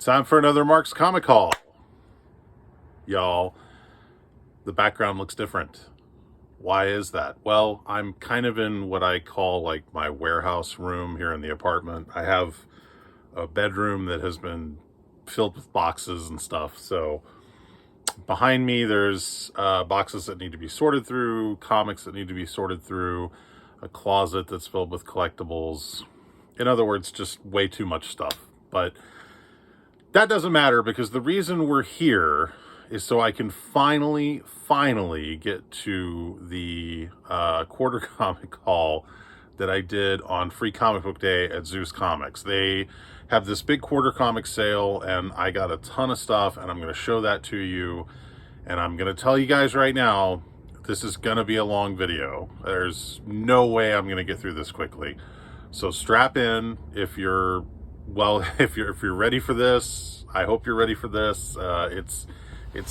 Time for another Mark's Comic Haul. Y'all, the background looks different. Why is that? Well, I'm kind of in what I call like my warehouse room here in the apartment. I have a bedroom that has been filled with boxes and stuff. So behind me, there's boxes that need to be sorted through, comics that need to be sorted through, a closet that's filled with collectibles. In other words, just way too much stuff. But that doesn't matter, because the reason we're here is so I can finally get to the quarter comic haul that I did on Free Comic Book Day at Zeus Comics. They have this big quarter comic sale, and I got a ton of stuff, and I'm going to show that to you. And I'm going to tell you guys right now, this is going to be a long video. There's no way I'm going to get through this quickly. So strap in if you're, well, if you're ready for this. I hope you're ready for this. It's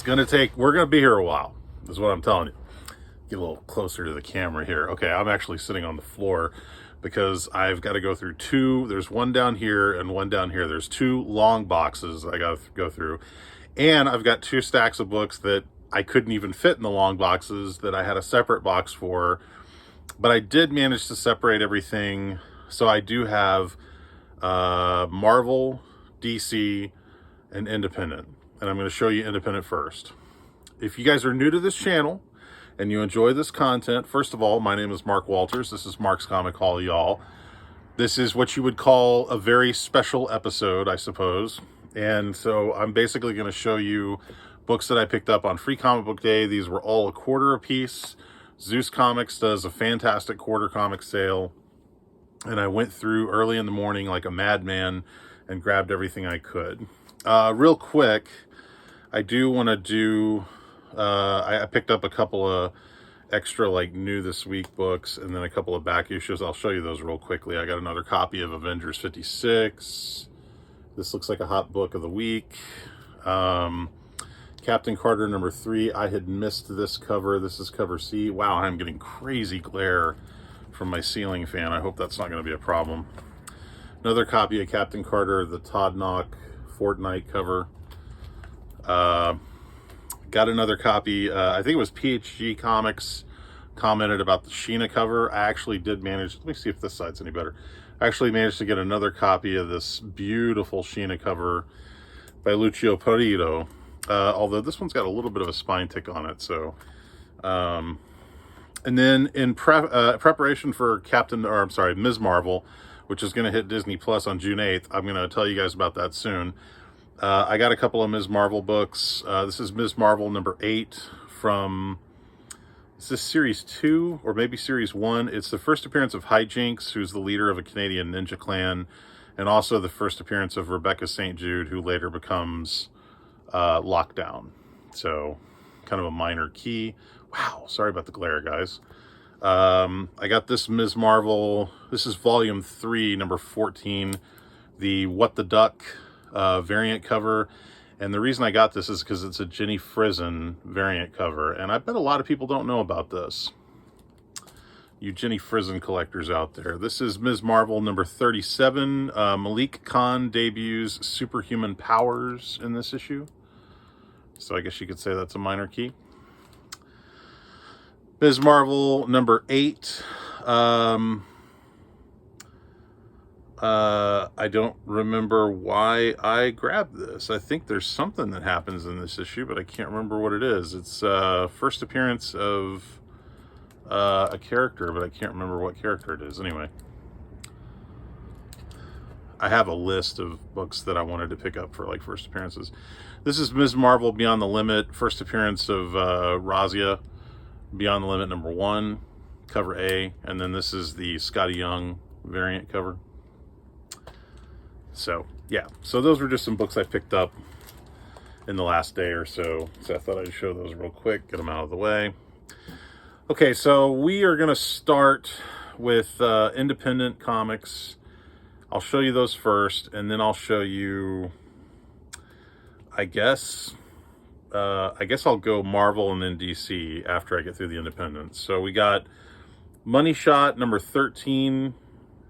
going to take, we're going to be here a while, is what I'm telling you. Get a little closer to the camera here. Okay, I'm actually sitting on the floor because I've got to go through two. There's one down here and one down here. There's two long boxes I got to go through. And I've got two stacks of books that I couldn't even fit in the long boxes that I had a separate box for. But I did manage to separate everything. So I do have Marvel, DC, and Independent. And I'm going to show you Independent first. If you guys are new to this channel and you enjoy this content, first of all, my name is Mark Walters. This is Mark's Comic Haul, y'all. This is what you would call a very special episode, I suppose. And so I'm basically going to show you books that I picked up on Free Comic Book Day. These were all a quarter a piece. Zeus Comics does a fantastic quarter comic sale. And I went through early in the morning like a madman and grabbed everything I could. Real quick, I do want to do, I picked up a couple of extra like new this week books and then a couple of back issues. I'll show you those real quickly. I got another copy of Avengers 56. This looks like a hot book of the week. Captain Carter number 3. I had missed this cover. This is cover C. Wow, I'm getting crazy glare from my ceiling fan. I hope that's not going to be a problem. Another copy of Captain Carter, the Todd Knock Fortnite cover. Got another copy. I think it was PHG Comics commented about the Sheena cover. I actually did manage, let me see if this side's any better. I actually managed to get another copy of this beautiful Sheena cover by Lucio Parito. Although this one's got a little bit of a spine tick on it. So, and then in preparation for Ms. Marvel, which is going to hit Disney Plus on June 8th. I'm going to tell you guys about that soon. I got a couple of Ms. Marvel books. This is Ms. Marvel number 8 from, is this series 2 or maybe series 1? It's the first appearance of Hijinks, who's the leader of a Canadian ninja clan, and also the first appearance of Rebecca St. Jude, who later becomes Lockdown. So kind of a minor key. Wow, sorry about the glare, guys. I got this Ms. Marvel. This is volume 3, number 14, the What the Duck variant cover. And the reason I got this is because it's a Jenny Frison variant cover. And I bet a lot of people don't know about this. You Jenny Frison collectors out there. This is Ms. Marvel number 37. Malik Khan debuts superhuman powers in this issue. So I guess you could say that's a minor key. Ms. Marvel number 8. I don't remember why I grabbed this. I think there's something that happens in this issue, but I can't remember what it is. It's first appearance of a character, but I can't remember what character it is. Anyway, I have a list of books that I wanted to pick up for like first appearances. This is Ms. Marvel Beyond the Limit, first appearance of Razia. Beyond the Limit number 1, cover A, and then this is the Scotty Young variant cover. So yeah, so those were just some books I picked up in the last day or so. So I thought I'd show those real quick, get them out of the way. Okay, so we are going to start with Independent Comics. I'll show you those first, and then I'll show you, I guess I'll go Marvel and then DC after I get through the Independents. So we got Money Shot number 13.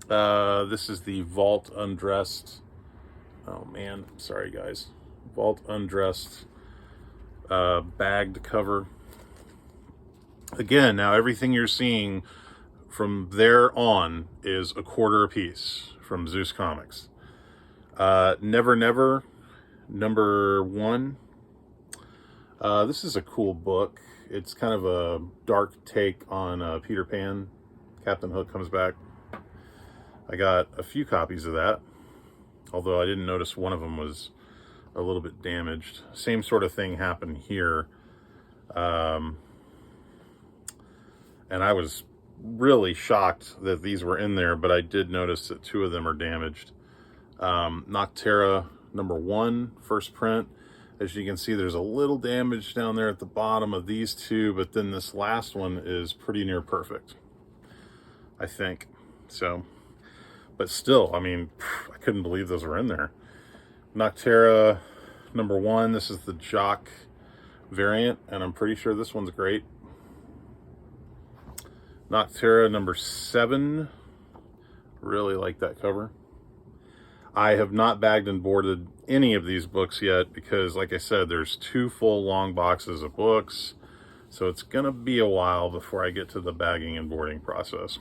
This is the Vault Undressed Oh man, sorry guys. Vault Undressed, bagged cover. Again, now everything you're seeing from there on is a quarter a piece from Zeus Comics. Never Never, #1. This is a cool book. It's kind of a dark take on Peter Pan. Captain Hook comes back. I got a few copies of that, although I didn't notice one of them was a little bit damaged. Same sort of thing happened here. And I was really shocked that these were in there, but I did notice that 2 of them are damaged. Noctera #1, first print. As you can see, there's a little damage down there at the bottom of these 2, but then this last one is pretty near perfect, I think. So, but still, I mean, I couldn't believe those were in there. Noctera #1, this is the Jock variant, and I'm pretty sure this one's great. Noctera #7, really like that cover. I have not bagged and boarded any of these books yet because, like I said, there's 2 full long boxes of books, so it's gonna be a while before I get to the bagging and boarding process.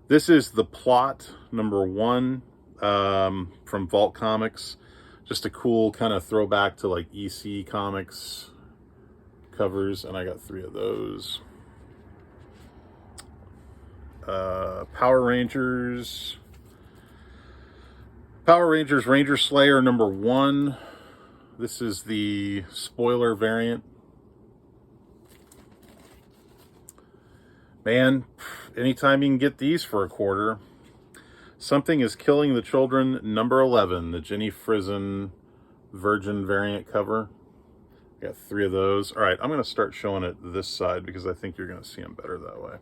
This is the Plot #1 from Vault Comics. Just a cool kind of throwback to like EC Comics covers, and I got 3 of those. Power Rangers Ranger Slayer #1. This is the spoiler variant. Man, anytime you can get these for a quarter. Something is Killing the Children #11, the Jenny Frison Virgin variant cover. Got 3 of those. All right, I'm going to start showing it this side because I think you're going to see them better that way.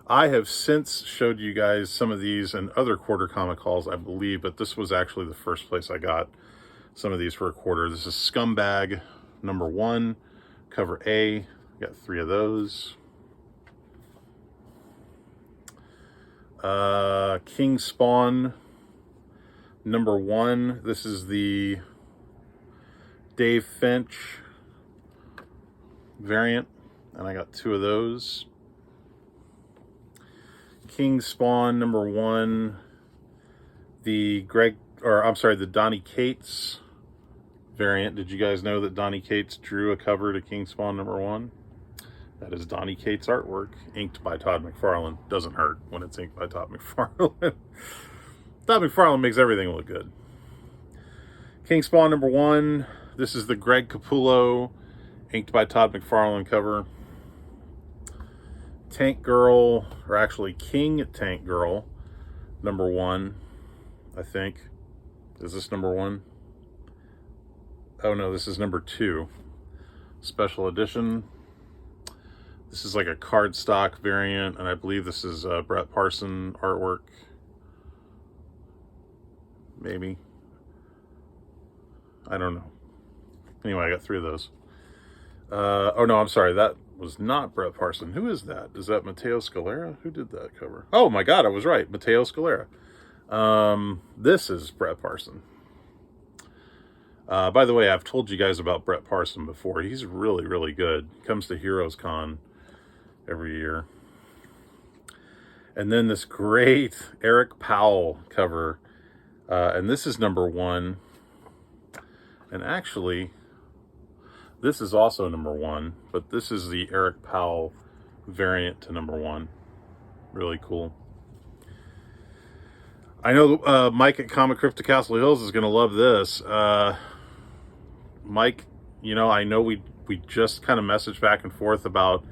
I have since showed you guys some of these in other quarter comic hauls, I believe, but this was actually the first place I got some of these for a quarter. This is Scumbag #1, cover A. Got 3 of those. King Spawn #1. This is the Dave Finch variant, and I got 2 of those. King Spawn #1, the Donny Cates variant. Did you guys know that Donny Cates drew a cover to King Spawn #1? That is Donny Cates artwork, inked by Todd McFarlane. Doesn't hurt when it's inked by Todd McFarlane. Todd McFarlane makes everything look good. King Spawn #1. This is the Greg Capullo, inked by Todd McFarlane cover. Tank Girl, or actually King Tank Girl #1, I think. Is this #1? Oh no, this is #2. Special edition. This is like a cardstock variant, and I believe this is Brett Parson artwork. Maybe. I don't know. Anyway, I got 3 of those. Oh no, I'm sorry, that was not Brett Parson. Who is that? Is that Matteo Scalera? Who did that cover? Oh my God, I was right. Matteo Scalera. This is Brett Parson. By the way, I've told you guys about Brett Parson before. He's really, really good. Comes to Heroes Con every year. And then this great Eric Powell cover. And this is #1. And actually, this is also #1, but this is the Eric Powell variant to #1. Really cool. I know Mike at Comic Crypto Castle Hills is going to love this. Mike, you know, I know we just kind of messaged back and forth about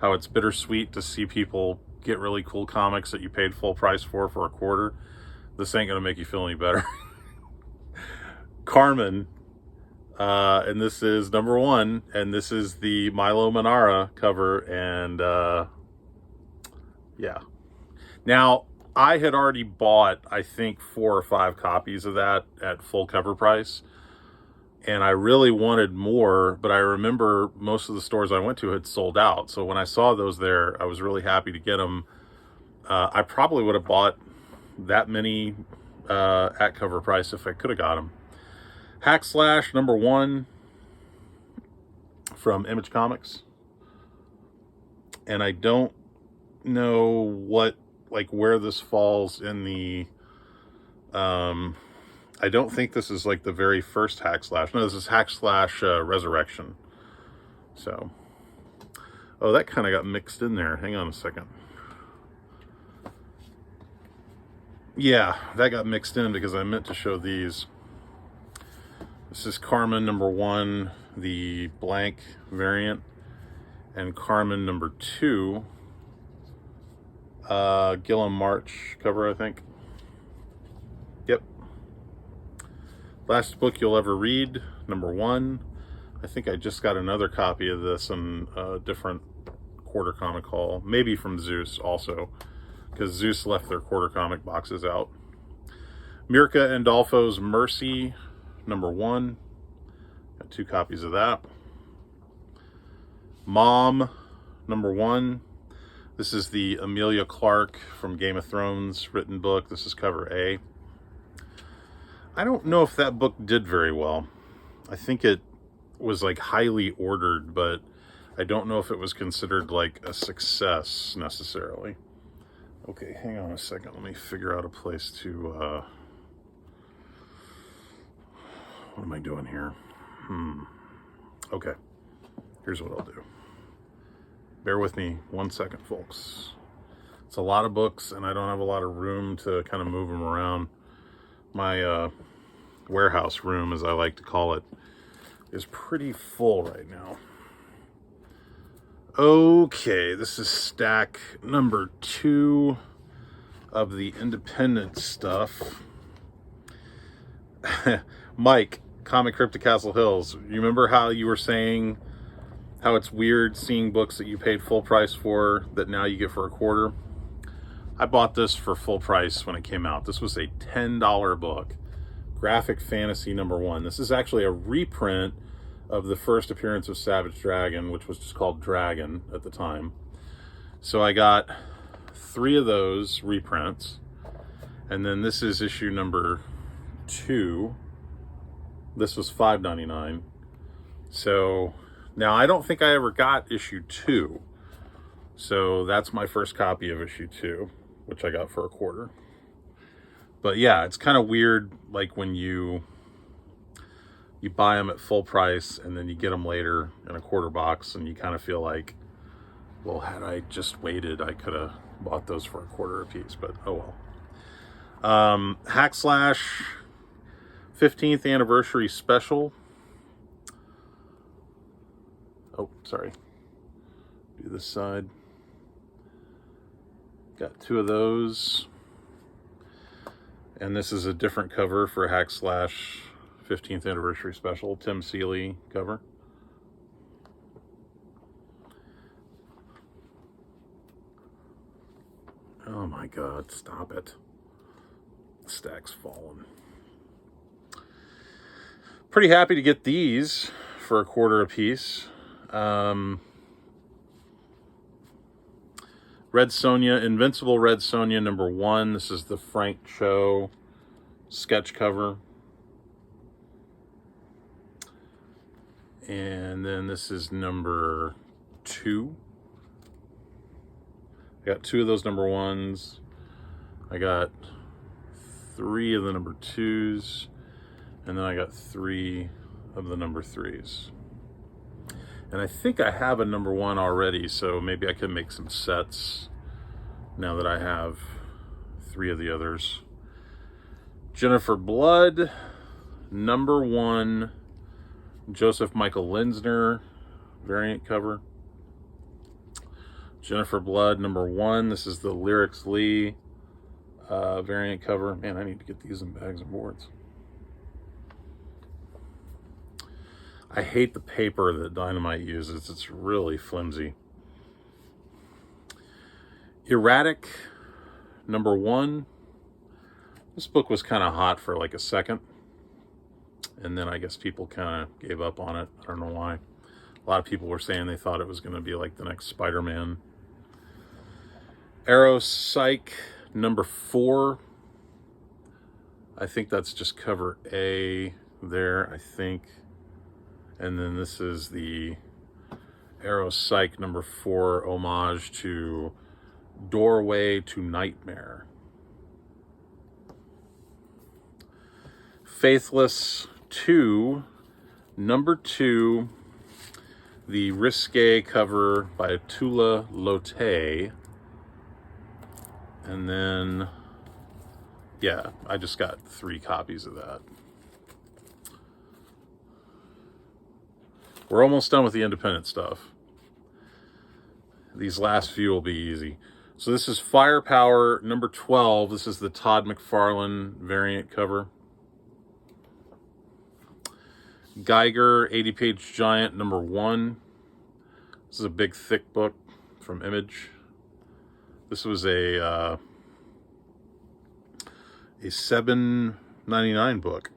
how it's bittersweet to see people get really cool comics that you paid full price for a quarter. This ain't going to make you feel any better. Carmen. And this is #1, and this is the Milo Manara cover, and yeah. Now, I had already bought, I think, 4 or 5 copies of that at full cover price, and I really wanted more, but I remember most of the stores I went to had sold out, so when I saw those there, I was really happy to get them. I probably would have bought that many at cover price if I could have got them. Hack Slash #1 from Image Comics. And I don't know what, like, where this falls in the, I don't think this is like the very first Hack Slash. No, this is Hack Slash Resurrection. So, oh, that kind of got mixed in there. Hang on a second. Yeah, that got mixed in because I meant to show these. This is Carmen #1, the blank variant, and Carmen #2, Gilliam March cover, I think. Yep. Last book you'll ever read, #1. I think I just got another copy of this in a different quarter comic haul, maybe from Zeus also, because Zeus left their quarter comic boxes out. Mirka Andolfo's Mercy #1. Got 2 copies of that. Mom #1. This is the Emilia Clarke from Game of Thrones written book. This is cover A. I don't know if that book did very well. I think it was like highly ordered, but I don't know if it was considered like a success necessarily. Okay, hang on a second. Let me figure out a place to, what am I doing here? Okay, here's what I'll do. Bear with me 1 second, folks. It's a lot of books, and I don't have a lot of room to kind of move them around. My warehouse room, as I like to call it, is pretty full right now. Okay, this is stack #2 of the independent stuff. Mike, Comic Crypto Castle Hills, you remember how you were saying how it's weird seeing books that you paid full price for that now you get for a quarter? I bought this for full price when it came out. This was a $10 book, Graphic Fantasy #1. This is actually a reprint of the first appearance of Savage Dragon, which was just called Dragon at the time. So I got 3 of those reprints, and then this is issue #2. This was $5.99. So now I don't think I ever got issue 2. So that's my first copy of issue 2, which I got for a quarter. But yeah, it's kind of weird, like when you buy them at full price and then you get them later in a quarter box, and you kind of feel like, well, had I just waited, I could have bought those for a quarter a piece, but oh well. Hack Slash 15th anniversary special. Oh, sorry. Do this side. Got 2 of those. And this is a different cover for Hack Slash 15th anniversary special, Tim Seeley cover. Oh my God, stop it. The stack's fallen. Pretty happy to get these for a quarter a piece. Red Sonja, Invincible Red Sonja #1. This is the Frank Cho sketch cover. And then this is #2. I got 2 of those #1s. I got 3 of the #2s. And then I got 3 of the #3s. And I think I have a #1 already, so maybe I can make some sets now that I have 3 of the others. Jennifer Blood, #1, Joseph Michael Linsner variant cover. Jennifer Blood, #1. This is the Lyrics Lee variant cover. Man, I need to get these in bags and boards. I hate the paper that Dynamite uses. It's really flimsy. Erratic, #1. This book was kind of hot for like a second, and then I guess people kind of gave up on it. I don't know why. A lot of people were saying they thought it was going to be like the next Spider-Man. Arrow Psych, #4. I think that's just cover A there, I think. And then this is the Arrow Psych #4 homage to Doorway to Nightmare. Faithless 2, #2, the Risque cover by Tula Lotte. And then, yeah, I just got 3 copies of that. We're almost done with the independent stuff. These last few will be easy. So this is Firepower #12. This is the Todd McFarlane variant cover. Geiger 80-page giant #1. This is a big thick book from Image. This was a $7.99 book.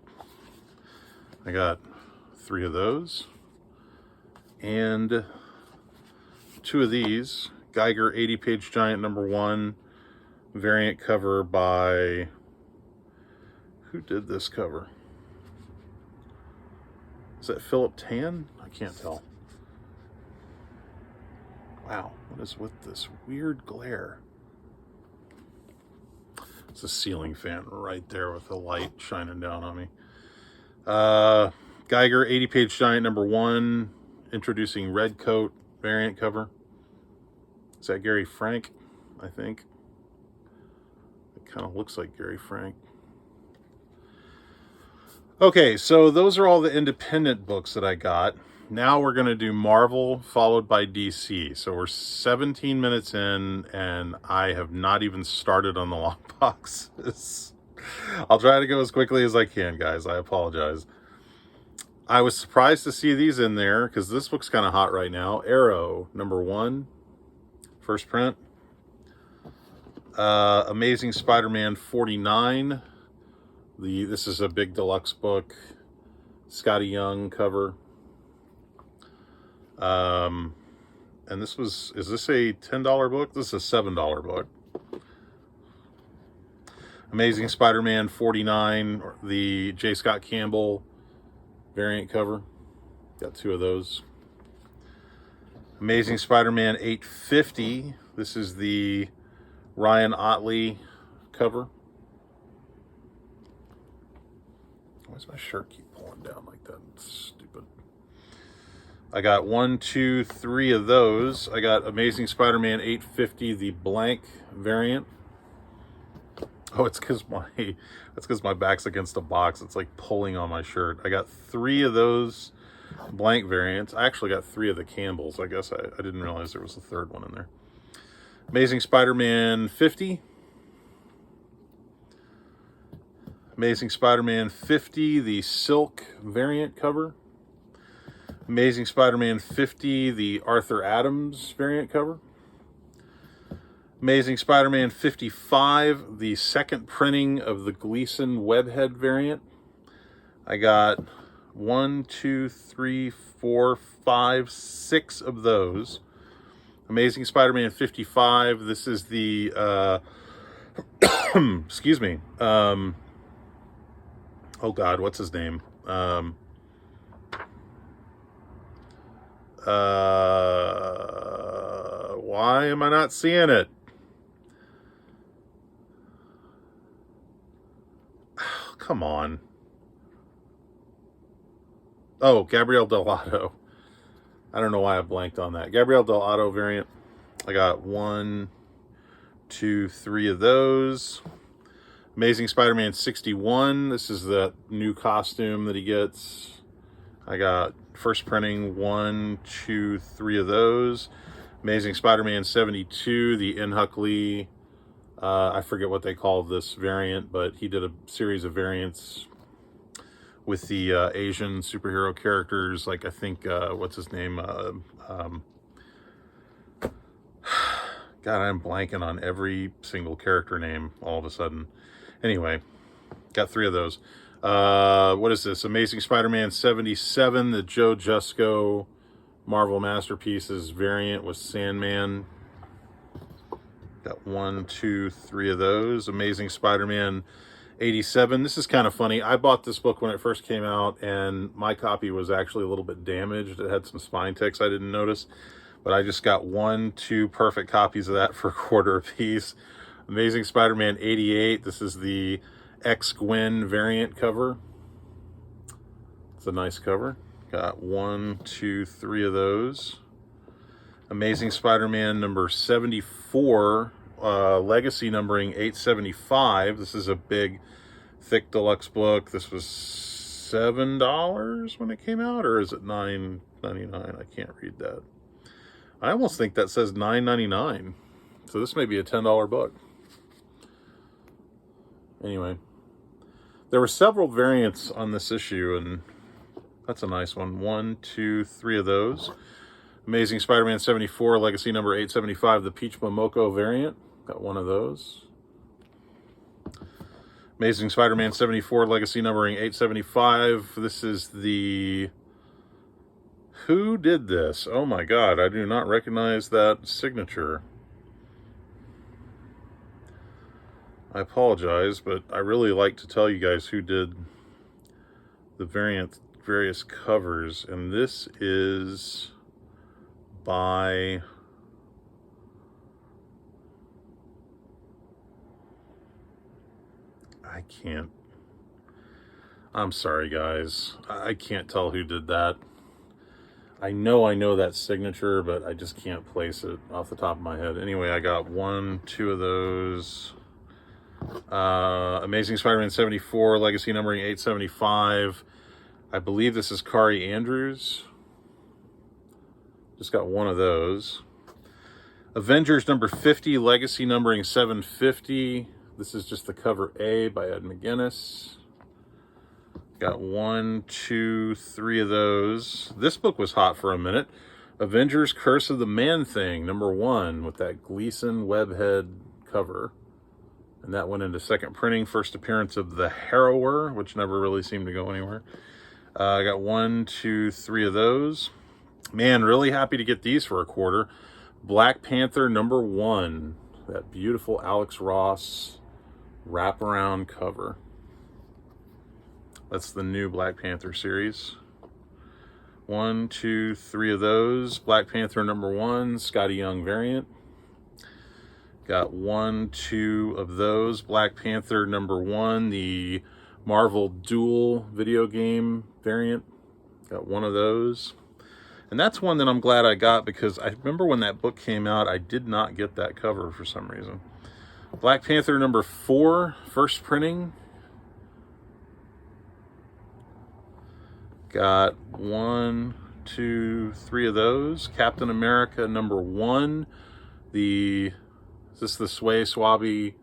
I got 3 of those. And 2 of these. Geiger 80-page giant #1 variant cover by, who did this cover? Is that Philip Tan? I can't tell. Wow, what is with this weird glare? It's a ceiling fan right there with the light shining down on me. Geiger 80-page giant #1, introducing Red Coat variant cover. Is that Gary Frank? I think. It kind of looks like Gary Frank. Okay, so those are all the independent books that I got. Now we're going to do Marvel followed by DC. So we're 17 minutes in and I have not even started on the long boxes. I'll try to go as quickly as I can, guys. I apologize. I was surprised to see these in there because this book's kind of hot right now. Arrow #1, first print. Amazing Spider-Man 49. This is a big deluxe book. Scotty Young cover. And this was, is this a $10 book? This is a $7 book. Amazing Spider-Man 49, the J. Scott Campbell variant cover. Got 2 of those. Amazing Spider-Man 850. This is the Ryan Ottley cover. Why does my shirt keep pulling down like that? It's stupid. I got 1, 2, 3 of those. I got Amazing Spider-Man 850, the blank variant. Oh, it's because my back's against a box. It's like pulling on my shirt. I got 3 of those blank variants. I actually got 3 of the Campbells. I guess I didn't realize there was a 3rd one in there. Amazing Spider-Man 50. Amazing Spider-Man 50, the Silk variant cover. Amazing Spider-Man 50, the Arthur Adams variant cover. Amazing Spider-Man 55, the second printing of the Gleason Webhead variant. I got 1, 2, 3, 4, 5, 6 of those. Amazing Spider-Man 55, this is the, excuse me, oh God, what's his name? Why am I not seeing it? Come on. Oh, Gabriel Dell'Otto. I don't know why I blanked on that. Gabriel Dell'Otto variant. I got 1, 2, 3 of those. Amazing Spider-Man 61. This is the new costume that he gets. I got first printing 1, 2, 3 of those. Amazing Spider-Man 72, the Inhuck Lee. I forget what they call this variant, but he did a series of variants with the Asian superhero characters. Like, I think, what's his name? God, I'm blanking on every single character name all of a sudden. Anyway, got 3 of those. What is this? Amazing Spider-Man 77, the Joe Jusko Marvel Masterpieces variant with Sandman. Got 1, 2, 3 of those. Amazing Spider-Man 87. This is kind of funny. I bought this book when it first came out, and my copy was actually a little bit damaged. It had some spine ticks I didn't notice, but I just got 2 perfect copies of that for a quarter a piece. Amazing Spider-Man 88. This is the X-Gwen variant cover. It's a nice cover. Got 1, 2, 3 of those. Amazing Spider-Man number 74, legacy numbering 875. This is a big, thick deluxe book. This was $7 when it came out, or is it $9.99? I can't read that. I almost think that says $9.99. So this may be a $10 book. Anyway, there were several variants on this issue, and that's a nice one. 1, 2, 3 of those. Amazing Spider-Man 74, legacy number 875, the Peach Momoko variant. Got 1 of those. Amazing Spider-Man 74, legacy numbering 875. This is the... Who did this? Oh my god, I do not recognize that signature. I apologize, but I really like to tell you guys who did the various covers, and this is by I'm sorry guys, I can't tell who did that. I know that signature, but I just can't place it off the top of my head. Anyway, I got 1, 2 of those. Amazing Spider-Man 74, legacy numbering 875. I believe this is Kari Andrews. Just got 1 of those. Avengers number 50, legacy numbering 750. This is just the cover A by Ed McGuinness. Got 1, 2, 3 of those. This book was hot for a minute. Avengers Curse of the Man-Thing, number 1, with that Gleason webhead cover. And that went into second printing. First appearance of the Harrower, which never really seemed to go anywhere. I got 1, 2, 3 of those. Man, really happy to get these for a quarter. Black Panther number 1. That beautiful Alex Ross wraparound cover. That's the new Black Panther series. 1, 2, 3 of those. Black Panther number 1, Scotty Young variant. Got 1, 2 of those. Black Panther number 1, the Marvel Duel video game variant. Got 1 of those. And that's one that I'm glad I got, because I remember when that book came out, I did not get that cover for some reason. Black Panther number 4, first printing. Got 1, 2, 3 of those. Captain America number 1, is this the Sway Swabby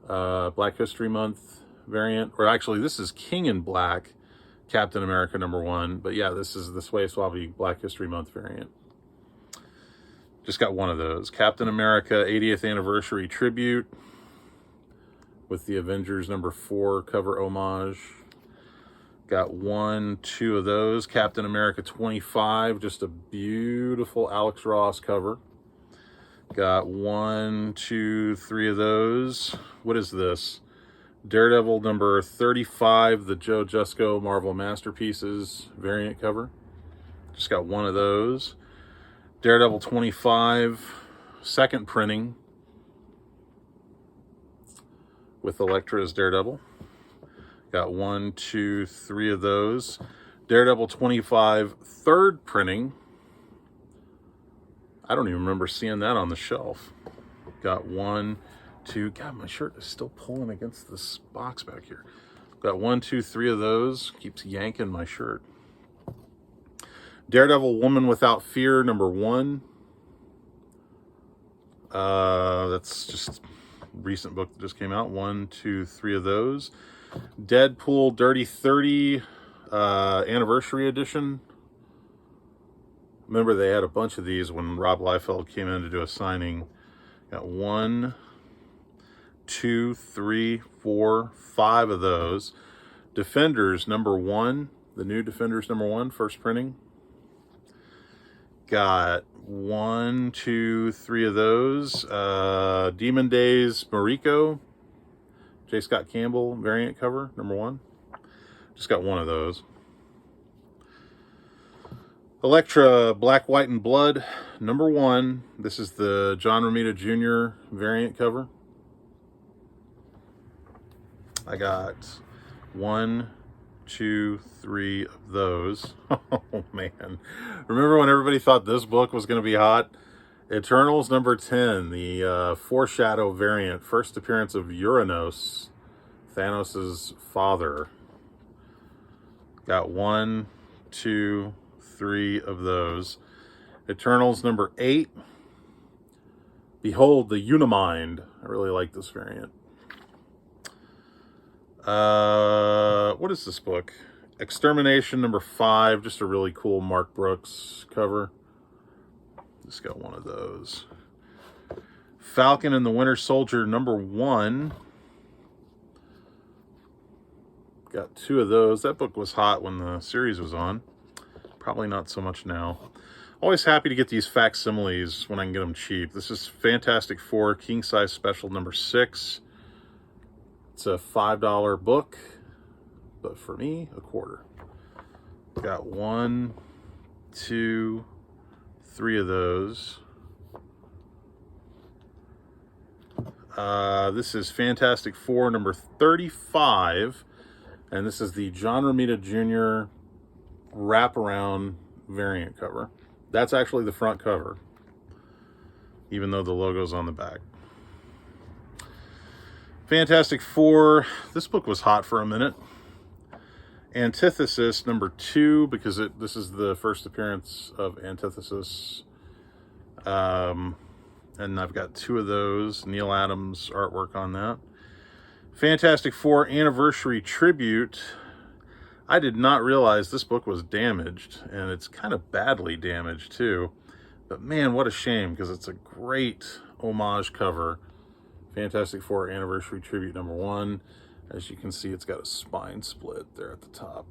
Black History Month variant? Or actually, this is King in Black, Captain America number 1. But yeah, this is the Sway Swabby Black History Month variant. Just got 1 of those. Captain America 80th Anniversary Tribute with the Avengers number 4 cover homage. Got 1, 2 of those. Captain America 25, just a beautiful Alex Ross cover. Got 1, 2, 3 of those. What is this? Daredevil number 35, the Joe Jusko Marvel Masterpieces variant cover. Just got 1 of those. Daredevil 25, second printing with Elektra as Daredevil. Got 1, 2, 3 of those. Daredevil 25, third printing. I don't even remember seeing that on the shelf. Got 1, 2. God, my shirt is still pulling against this box back here. Got 1, 2, 3 of those. Keeps yanking my shirt. Daredevil Woman Without Fear, number 1. That's just a recent book that just came out. 1, 2, 3 of those. Deadpool Dirty 30 Anniversary Edition. Remember, they had a bunch of these when Rob Liefeld came in to do a signing. Got 1, 2, 3, 4, 5 of those. Defenders number 1. The new Defenders number 1, first printing. Got 1, 2, 3 of those. Demon Days Mariko. J. Scott Campbell variant cover, number 1. Just got one of those. Elektra, Black, White, and Blood, number 1. This is the John Romita Jr. variant cover. I got 1, 2, 3 of those. Oh, man. Remember when everybody thought this book was going to be hot? Eternals, number 10, the Foreshadow variant. First appearance of Uranos, Thanos' father. Got 1, 2, 3 of those. Eternals number 8. Behold the Unimind. I really like this variant. What is this book? Extermination number 5. Just a really cool Mark Brooks cover. Just got one of those. Falcon and the Winter Soldier number 1. Got 2 of those. That book was hot when the series was on. Probably not so much now. Always happy to get these facsimiles when I can get them cheap. This is Fantastic Four King Size Special number 6. It's a $5 book, but for me, a quarter. Got 1, 2, 3 of those. This is Fantastic Four number 35. And this is the John Romita Jr. wraparound variant cover. That's actually the front cover, even though the logo's on the back. Fantastic Four. This book was hot for a minute. Antithesis number 2, because this is the first appearance of Antithesis. And I've got 2 of those. Neil Adams artwork on that. Fantastic Four Anniversary Tribute. I did not realize this book was damaged, and it's kind of badly damaged too. But man, what a shame, because it's a great homage cover. Fantastic Four Anniversary Tribute number 1. As you can see, it's got a spine split there at the top.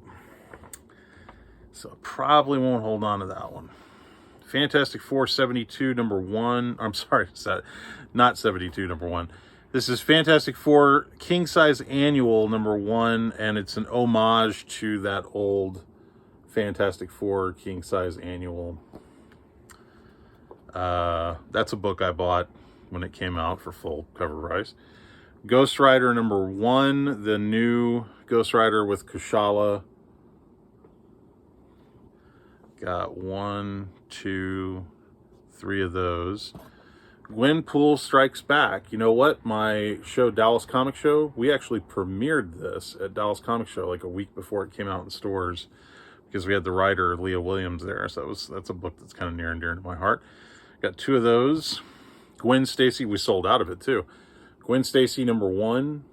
So I probably won't hold on to that one. Fantastic Four 72 number 1. I'm sorry, not 72 number 1. This is Fantastic Four King Size Annual number 1, and it's an homage to that old Fantastic Four King Size Annual. That's a book I bought when it came out for full cover price. Ghost Rider number 1, the new Ghost Rider with Kushala. Got 1, 2, 3 of those. Gwenpool Strikes Back. You know what? My show, Dallas Comic Show, we actually premiered this at Dallas Comic Show like a week before it came out in stores, because we had the writer Leah Williams there. So that's a book that's kind of near and dear to my heart. Got 2 of those. Gwen Stacy, we sold out of it too. Gwen Stacy number 1.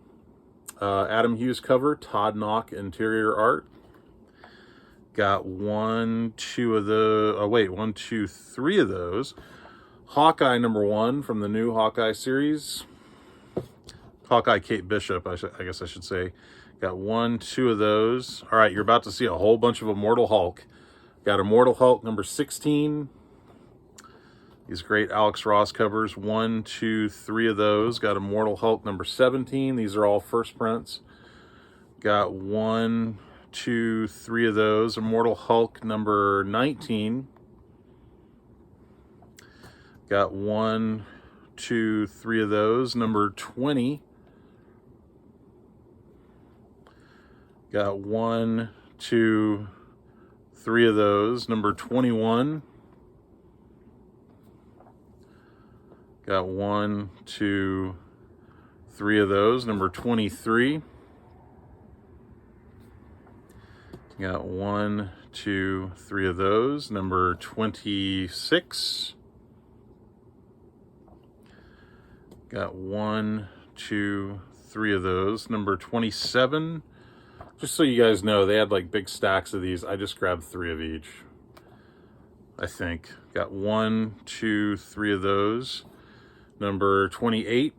Adam Hughes cover, Todd Knock interior art. Got 1, 2 of the, 1, 2, 3 of those. Hawkeye number 1 from the new Hawkeye series. Hawkeye Kate Bishop, I guess I should say. Got 1, 2 of those. All right, you're about to see a whole bunch of Immortal Hulk. Got Immortal Hulk number 16. These great Alex Ross covers. 1, 2, 3 of those. Got Immortal Hulk number 17. These are all first prints. Got 1, 2, 3 of those. Immortal Hulk number 19. Got 1, 2, 3 of those. Number 20. Got 1, 2, 3 of those. Number 21. Got 1, 2, 3 of those. Number 23. Got 1, 2, 3 of those. Number 26. Got 1, 2, 3 of those. Number 27. Just so you guys know, they had like big stacks of these. I just grabbed 3 of each, I think. Got 1, 2, 3 of those. Number 28.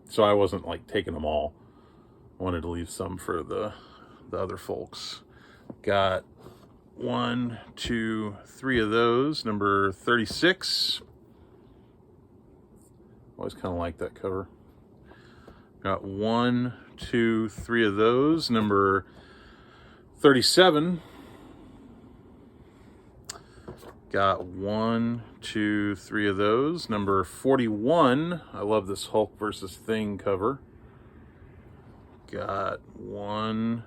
So I wasn't like taking them all. I wanted to leave some for the other folks. Got 1, 2, 3 of those. Number 36. Always kind of like that cover. Got 1, 2, 3 of those. Number 37. Got 1, 2, 3 of those. Number 41. I love this Hulk versus Thing cover. Got 1,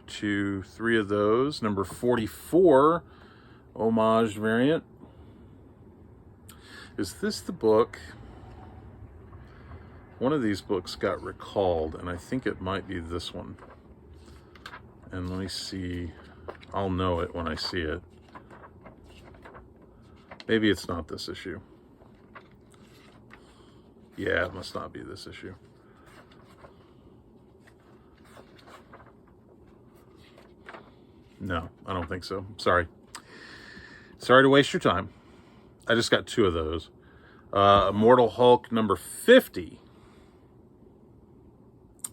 2, 3 of those. Number 44. Homage variant. Is this the book? One of these books got recalled, and I think it might be this one. And let me see. I'll know it when I see it. Maybe it's not this issue. Yeah, it must not be this issue. No, I don't think so. Sorry. Sorry to waste your time. I just got 2 of those. Immortal Hulk number 50.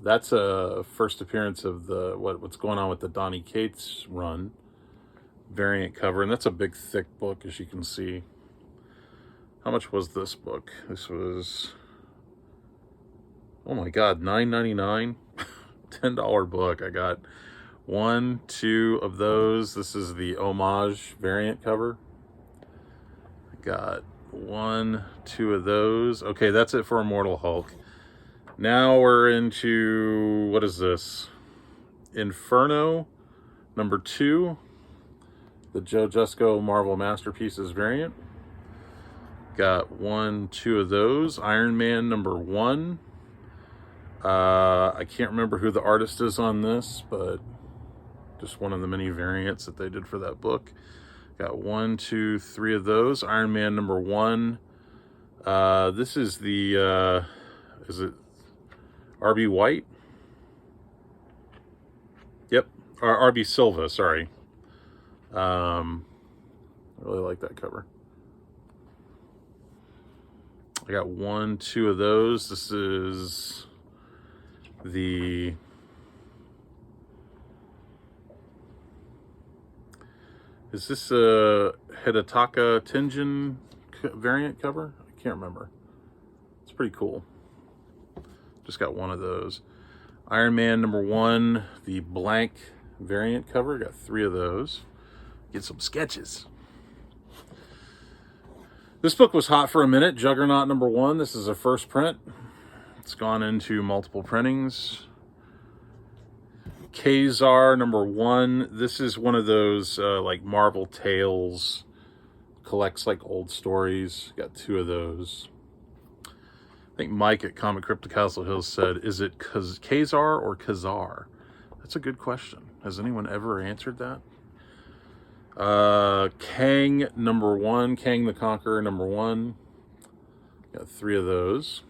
That's a first appearance of the what's going on with the Donny Cates run variant cover, and that's a big thick book, as you can see. How much was this book? This was, oh my god, $9.99. $10 book. I got 1, 2 of those. This is the homage variant cover. I got 1, 2 of those. Okay, that's it for Immortal Hulk. Now we're into, what is this? Inferno number 2, the Joe Jusko Marvel Masterpieces variant. Got 1, 2 of those. Iron Man number 1. I can't remember who the artist is on this, but just one of the many variants that they did for that book. Got 1, 2, 3 of those. Iron Man number 1. This is the, is it RB White? Yep, RB Silva, sorry. I really like that cover. I got 1, 2 of those. This is the is this a Hidetaka Tenjin variant cover? I can't remember. It's pretty cool. Just got 1 of those. Iron Man number 1, the blank variant cover. Got 3 of those. Get some sketches. This book was hot for a minute. Juggernaut number 1. This is a first print. It's gone into multiple printings. Kazar number 1. This is one of those like Marvel Tales. Collects like old stories. Got 2 of those. I think Mike at Comic Crypto Castle Hills said, is it Kazar or Kazar? That's a good question. Has anyone ever answered that? Kang number 1. Kang the Conqueror number 1. Got 3 of those.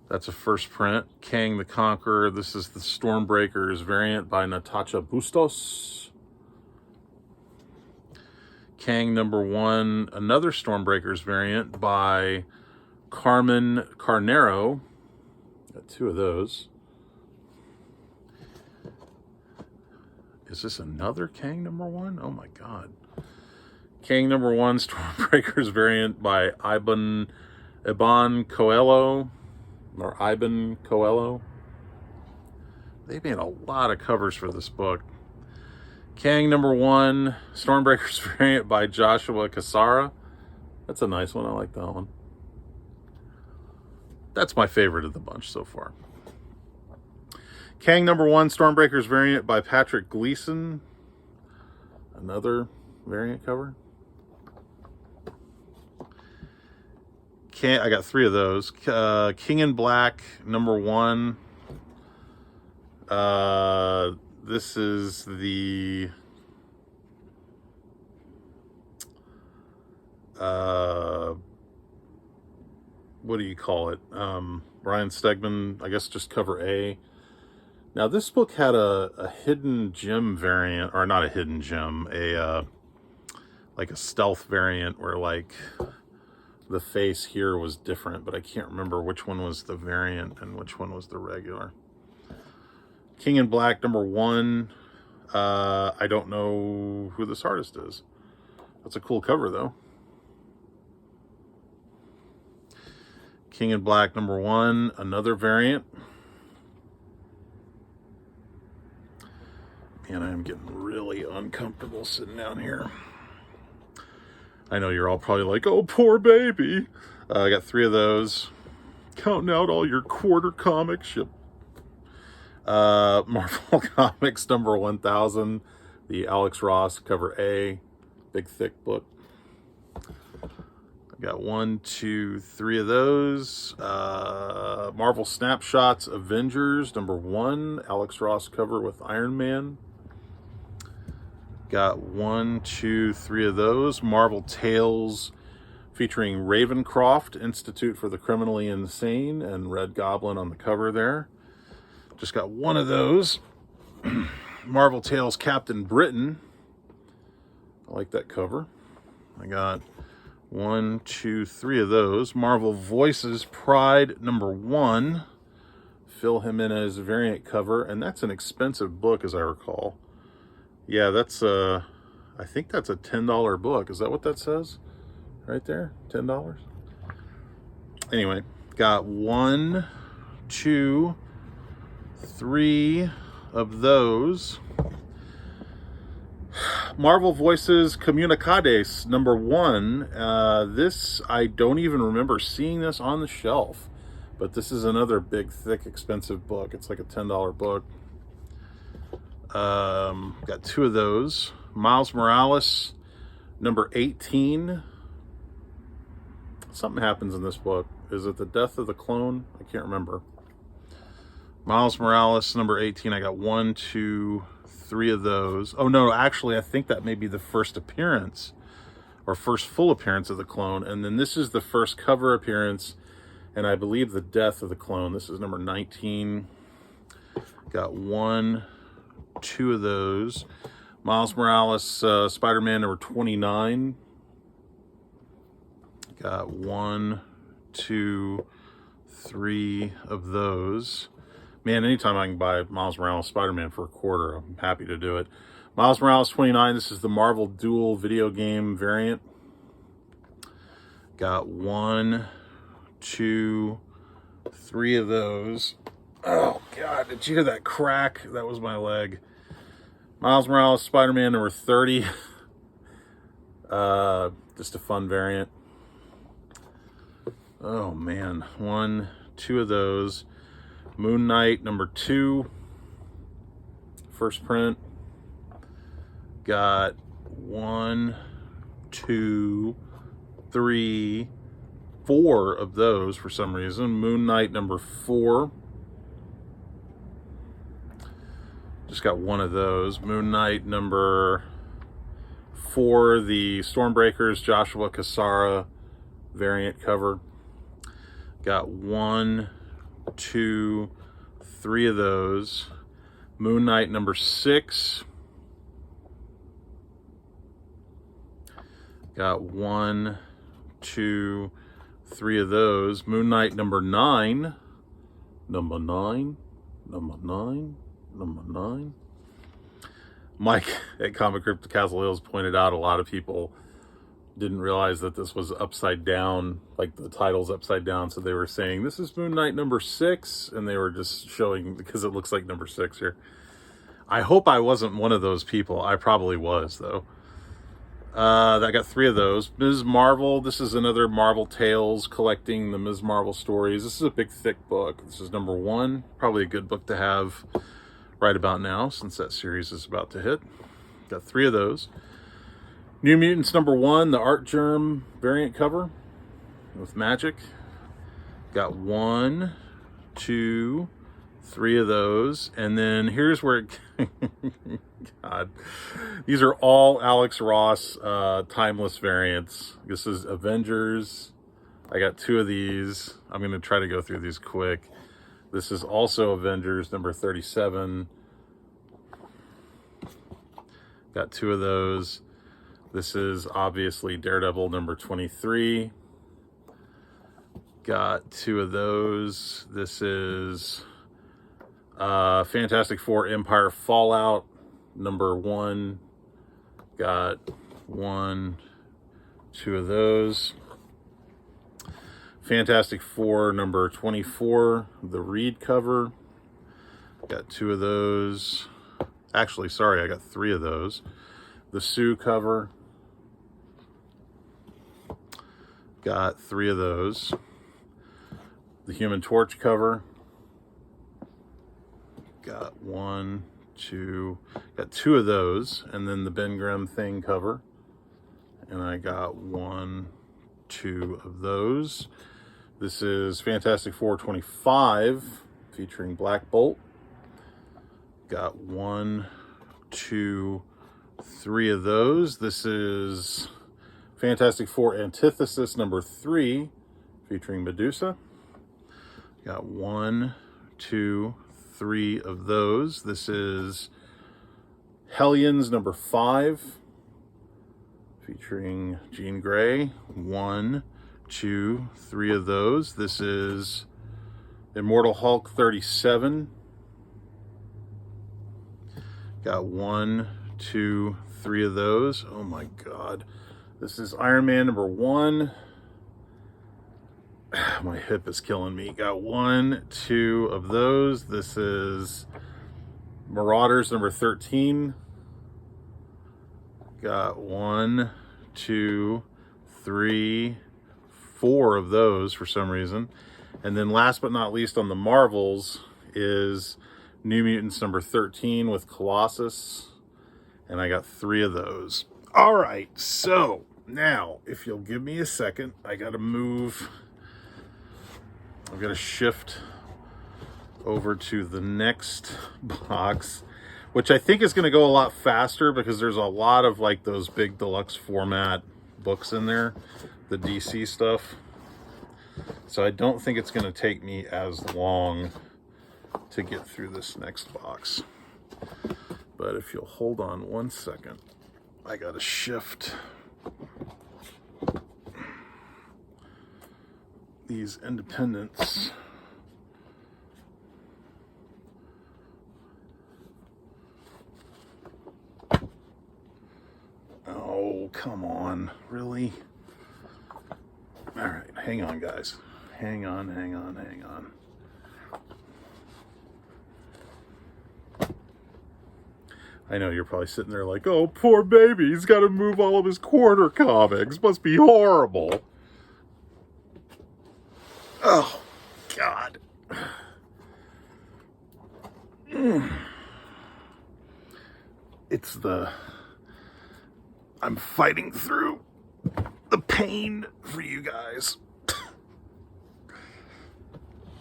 That's a first print. Kang the Conqueror. This is the Stormbreakers variant by Natasha Bustos. Kang number 1. Another Stormbreakers variant by Carmen Carnero. Got 2 of those. Is this another Kang number 1? Oh my god. Kang number 1 Stormbreakers variant by Iban Coelho. Or Iban Coelho. They made a lot of covers for this book. Kang number 1 Stormbreakers variant by Joshua Cassara. That's a nice one. I like that one. That's my favorite of the bunch so far. Kang number 1 Stormbreakers variant by Patrick Gleason. Another variant cover. I got 3 of those. King in Black number 1. This is the what do you call it? Ryan Stegman, I guess just cover A. Now this book had a hidden gem variant, or not a hidden gem, like a stealth variant where like the face here was different, but I can't remember which one was the variant and which one was the regular. King in Black number 1. I don't know who this artist is. That's a cool cover though. King in Black #1, another variant. Man, I'm getting really uncomfortable sitting down here. I know you're all probably like, oh, poor baby. I got 3 of those. Counting out all your quarter comics. Yep. Marvel Comics #1000, the Alex Ross cover A, big thick book. I got 1, 2, 3 of those. Marvel Snapshots Avengers #1, Alex Ross cover with Iron Man. Got 1, 2, 3 of those. Marvel Tales featuring Ravencroft, Institute for the Criminally Insane, and Red Goblin on the cover there. Just got 1 of those. Marvel Tales Captain Britain. I like that cover. I got 1, 2, 3 of those. Marvel Voices Pride #1. Fill him in as a variant cover, and that's an expensive book, as I recall. Yeah, that's I think that's a $10 book. Is that what that says? Right there, $10. Anyway, got 1, 2, 3 of those. Marvel Voices Comunicades #1. This, I don't even remember seeing this on the shelf, but this is another big, thick, expensive book. It's like a $10 book. Got 2 of those. Miles Morales #18. Something happens in this book. Is it the death of the clone? I can't remember. Miles Morales #18. I got 1, 2, 3 of those. Oh no, actually I think that may be the first appearance or first full appearance of the clone. And then this is the first cover appearance, and I believe the death of the clone. This is #19. Got 1, 2 of those. Miles Morales Spider-Man #29. Got 1, 2, 3 of those. Man, anytime I can buy Miles Morales Spider-Man for $0.25, I'm happy to do it. Miles Morales 29, this is the Marvel Duel video game variant. Got 1, 2, 3 of those. Oh, God, did you hear that crack? That was my leg. Miles Morales Spider-Man #30. Just a fun variant. Oh, man. 1, 2 of those. Moon Knight #2. First print. Got 1, 2, 3, 4 of those for some reason. Moon Knight #4. Just got 1 of those. Moon Knight #4. The Stormbreakers Joshua Cassara variant cover. Got 1, 2, 3 of those. Moon Knight #6. Got 1, 2, 3 of those. Moon Knight #9. #9. Mike at Comic Crypt Castle Hills pointed out a lot of people didn't realize that this was upside down, like the title's upside down, so they were saying this is Moon Knight #6, and they were just showing because it looks like #6 here. I hope I wasn't one of those people. I probably was, though. I got 3 of those. Ms. Marvel, this is another Marvel Tales collecting the Ms. Marvel stories. This is a big, thick book. This is #1. Probably a good book to have right about now, since that series is about to hit. Got 3 of those. New Mutants #1, the Art Germ variant cover with magic. Got 1, 2, 3 of those. And then here's where it God. These are all Alex Ross timeless variants. This is Avengers. I got 2 of these. I'm going to try to go through these quick. This is also Avengers #37. Got 2 of those. This is obviously Daredevil #23. Got 2 of those. This is Fantastic Four Empire Fallout #1. Got 1, 2 of those. Fantastic Four number 24, the Reed cover. Got 2 of those. Actually, sorry, I got 3 of those. The Sue cover. Got 3 of those. The Human Torch cover. Got 1, 2. Got 2 of those. And then the Ben Grimm Thing cover. And I got 1, 2 of those. This is Fantastic Four 25, featuring Black Bolt. Got 1, 2, 3 of those. This is Fantastic Four Antithesis number 3, featuring Medusa. Got 1, 2, 3 of those. This is Hellions number 5, featuring Jean Grey. 1, 2, 3 of those. This is Immortal Hulk 37. Got 1, 2, 3 of those. Oh my God. This is Iron Man number 1. My hip is killing me. Got 1, 2 of those. This is Marauders number 13. Got 1, 2, 3, 4 of those for some reason. And then last but not least on the Marvels is New Mutants number 13 with Colossus. And I got 3 of those. All right, so now if you'll give me a second, I got to move. I've got to shift over to the next box, which I think is going to go a lot faster because there's a lot of like those big deluxe format books in there, the DC stuff. So I don't think it's going to take me as long to get through this next box. But if you'll hold on one second, I got to shift these independents. Oh, come on. Really? All right, hang on, guys. Hang on. I know you're probably sitting there like, oh, poor baby, he's got to move all of his quarter comics. Must be horrible. Oh, God. I'm fighting through the pain for you guys.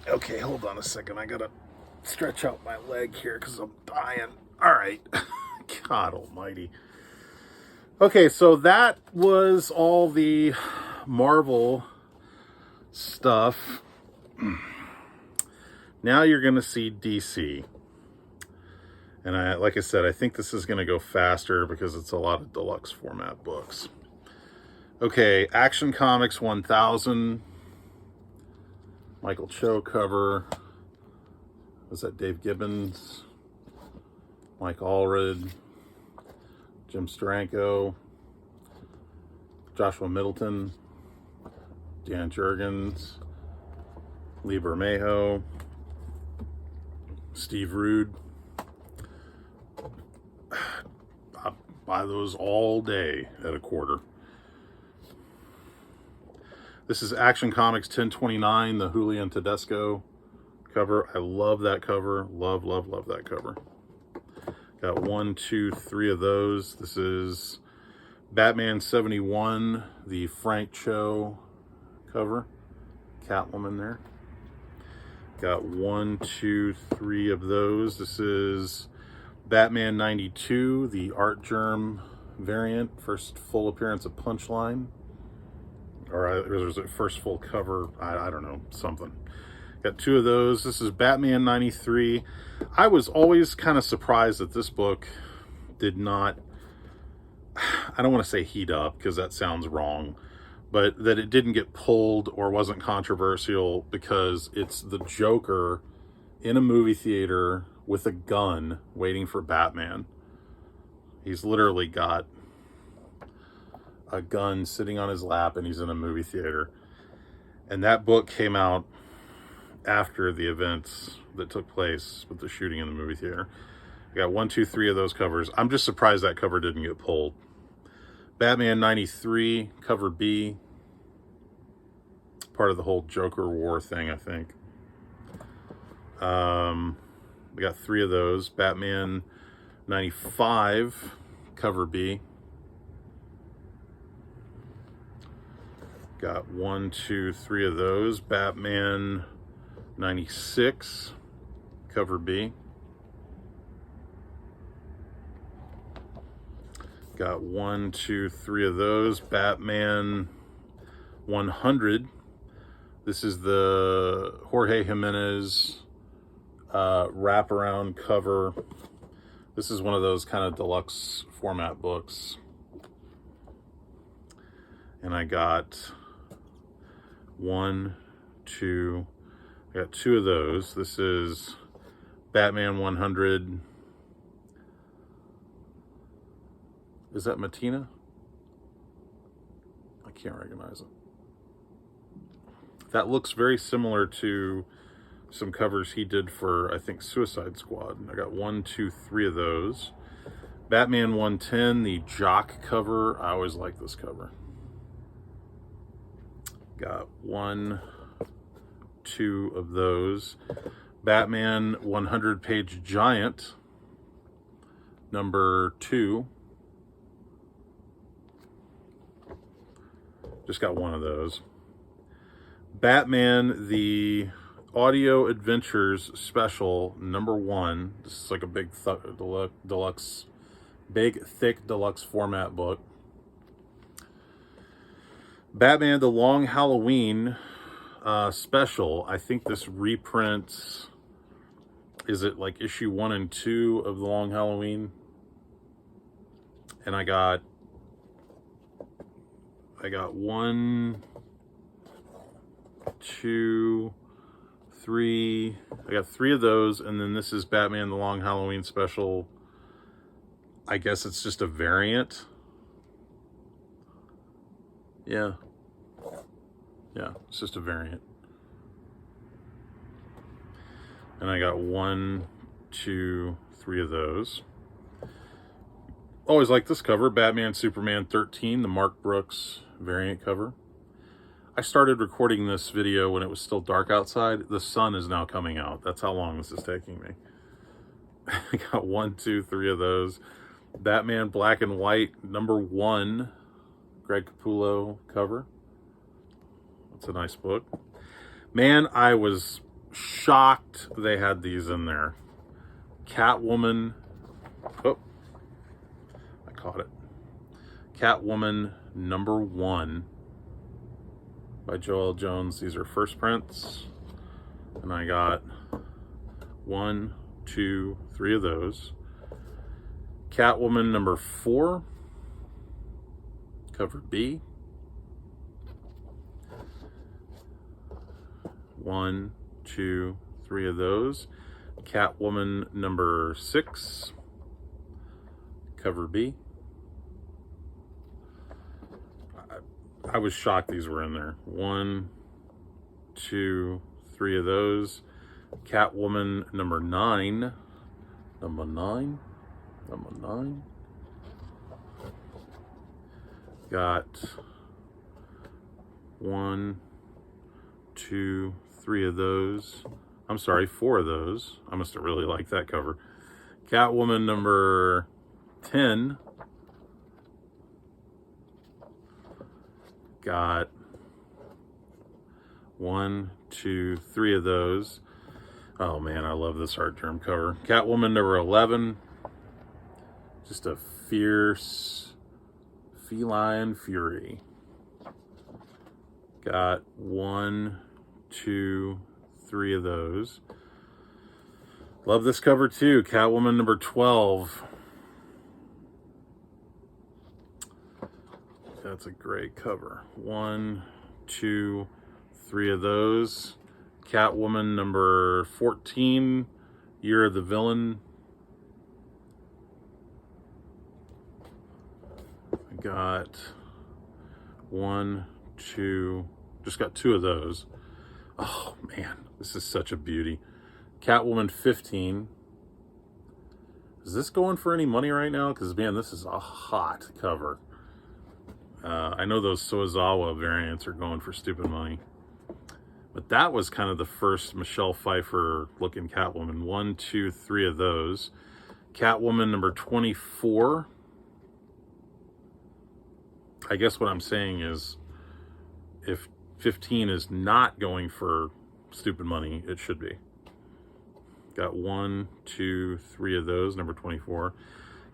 Okay, hold on a second. I gotta stretch out my leg here because I'm dying. All right. God almighty. Okay, so that was all the Marvel stuff. Now you're going to see DC. And like I said, I think this is going to go faster because it's a lot of deluxe format books. Okay, Action Comics 1000. Michael Cho cover. Was that Dave Gibbons? Mike Allred. Jim Steranko. Joshua Middleton. Dan Jurgens. Lee Bermejo. Steve Rude. I buy those all day at a quarter. This is Action Comics 1029, the Julian Tedesco cover. I love that cover. Love that cover. Got 1, 2, 3 of those. This is Batman 71, the Frank Cho cover. Catwoman there. Got 1, 2, 3 of those. This is Batman 92, the Art Germ variant. First full appearance of Punchline. Or was it first full cover? I don't know, something. Got 2 of those. This is Batman 93. I was always kind of surprised that this book did not, I don't want to say heat up because that sounds wrong, but that it didn't get pulled or wasn't controversial because it's the Joker in a movie theater with a gun waiting for Batman. He's literally got a gun sitting on his lap and he's in a movie theater. And that book came out after the events that took place with the shooting in the movie theater. I got 1, 2, 3 of those covers. I'm just surprised that cover didn't get pulled. Batman 93, cover B. Part of the whole Joker War thing, I think. We got 3 of those. Batman 95, cover B. Got 1, 2, 3 of those. Batman 96, cover B. Got 1, 2, 3 of those. Batman 100. This is the Jorge Jimenez wraparound cover. This is one of those kind of deluxe format books. And I got 1, 2, I got 2 of those. This is Batman 100. Is that Matina? I can't recognize it. That looks very similar to some covers he did for, I think, Suicide Squad. I got 1, 2, 3 of those. Batman 110, the Jock cover. I always like this cover. Got 1, 2 of those. Batman 100-page Giant, number 2. Just got 1 of those. Batman, the Audio Adventures Special, number 1. This is like a big, deluxe, big, thick, deluxe format book. Batman, the Long Halloween Special. I think this reprints, is it like issue 1 and 2 of the Long Halloween? And I got 1, 2, 3. I got 3 of those, and then this is Batman the Long Halloween Special. I guess it's just a variant. Yeah, it's just a variant. And I got 1, 2, 3 of those. Always like this cover, Batman Superman 13, the Mark Brooks variant cover. I started recording this video when it was still dark outside. The sun is now coming out. That's how long this is taking me. I got 1, 2, 3 of those. Batman Black and White, number 1, Greg Capullo cover. That's a nice book. Man, I was shocked they had these in there. Catwoman. Oh, I caught it. Catwoman, number 1. By Joel Jones. These are first prints. And I got 1, 2, 3 of those. Catwoman number 4. Cover B. 1, 2, 3 of those. Catwoman number 6. Cover B. I was shocked these were in there. 1, 2, 3 of those. Catwoman number 9. Number 9. Got 1, 2, 3 of those. I'm sorry, 4 of those. I must have really liked that cover. Catwoman number 10. Got 1, 2, 3 of those. Oh man, I love this art germ cover. Catwoman number 11. Just a fierce feline fury. Got 1, 2, 3 of those. Love this cover too. Catwoman number 12. That's a great cover. 1, 2, 3 of those. Catwoman number 14, Year of the Villain. I got 1, 2, Just got 2 of those. Oh man, this is such a beauty. Catwoman 15. Is this going for any money right now? Because man, this is a hot cover. I know those Sozawa variants are going for stupid money. But that was kind of the first Michelle Pfeiffer looking Catwoman. 1, 2, 3 of those. Catwoman number 24. I guess what I'm saying is, if 15 is not going for stupid money, it should be. Got 1, 2, 3 of those, number 24.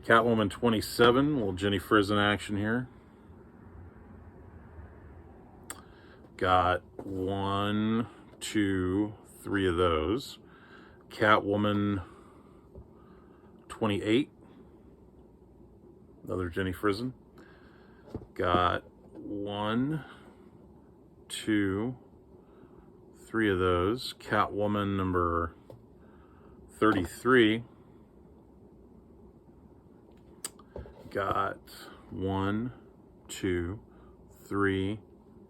Catwoman 27, little Jenny Frison action here. Got 1, 2, 3 of those. Catwoman 28, another Jenny Frison. Got 1, 2, 3 of those. Catwoman number 33. Got 1, 2, 3,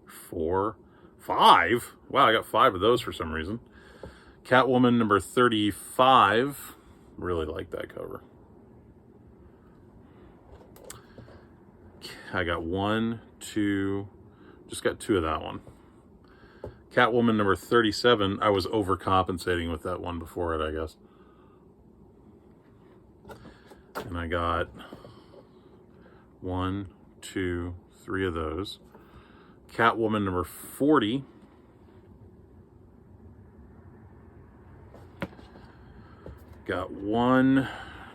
4, 5. Wow, I got 5 of those for some reason. Catwoman number 35. Really like that cover. I got 1, 2, just got 2 of that one. Catwoman number 37. I was overcompensating with that one before it, I guess. And I got 1, 2, 3 of those. Catwoman number 40. Got 1,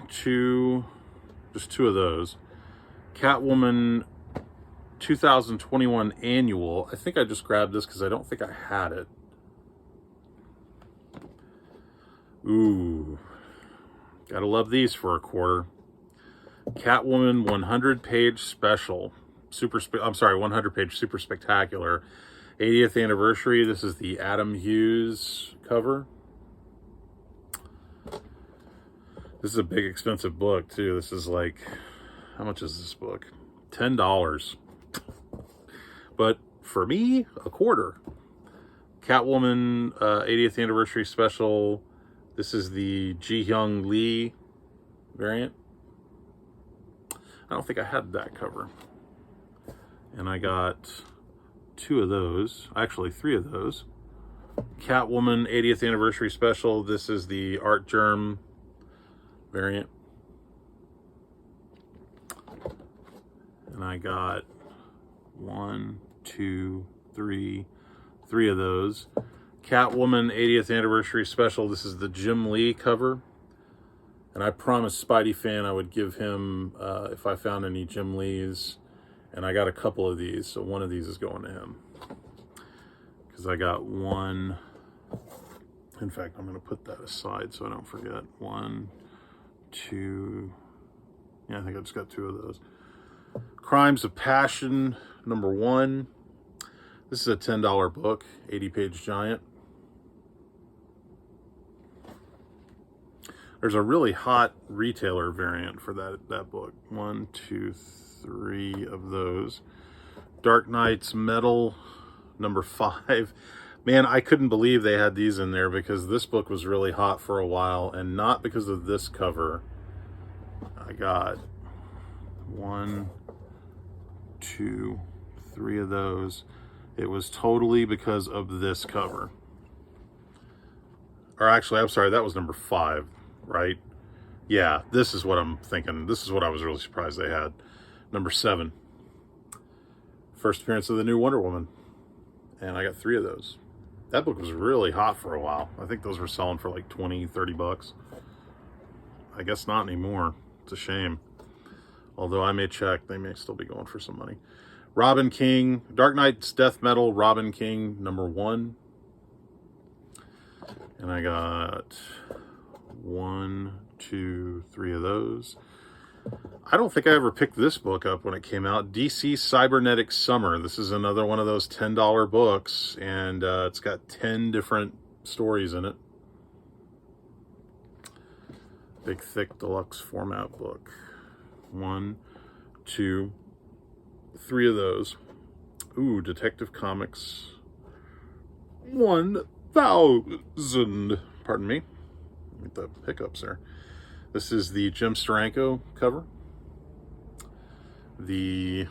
2, just 2 of those. Catwoman 2021 annual. I think I just grabbed this because I don't think I had it. Ooh. Gotta love these for a quarter. Catwoman 100-page special. 100-page super spectacular. 80th anniversary. This is the Adam Hughes cover. This is a big expensive book too. This is like, how much is this book? $10. But for me, a quarter. Catwoman 80th anniversary special. This is the Ji-Hyung Lee variant. I don't think I had that cover. And I got 2 of those, actually 3 of those. Catwoman 80th anniversary special. This is the Art Germ variant. And I got 1, 2, 3 of those. Catwoman 80th anniversary special. This is the Jim Lee cover. And I promised Spidey Fan I would give him, if I found any Jim Lees. And I got a couple of these, so one of these is going to him. Because I got 1. In fact, I'm going to put that aside so I don't forget. 1, 2. Yeah, I think I just got 2 of those. Crimes of Passion, number 1. This is a $10 book, 80-page giant. There's a really hot retailer variant for that book. 1, 2, 3 of those. Dark Knight's Metal, number 5. Man, I couldn't believe they had these in there because this book was really hot for a while, and not because of this cover. I got 1, 2, 3 of those. It was totally because of this cover. Or actually, I'm sorry, that was number 5, right? Yeah, this is what I'm thinking. This is what I was really surprised they had. Number 7. First appearance of the new Wonder Woman. And I got 3 of those. That book was really hot for a while. I think those were selling for like 20, 30 bucks. I guess not anymore. It's a shame. Although I may check, they may still be going for some money. Robin King, Dark Knight's Death Metal, Robin King, number 1. And I got 1, 2, 3 of those. I don't think I ever picked this book up when it came out. DC Cybernetic Summer. This is another one of those $10 books, and it's got 10 different stories in it. Big, thick, deluxe format book. 1, 2, 3 of those. Ooh, Detective Comics 1000. Pardon me. Get the hiccups there. This is the Jim Steranko cover. The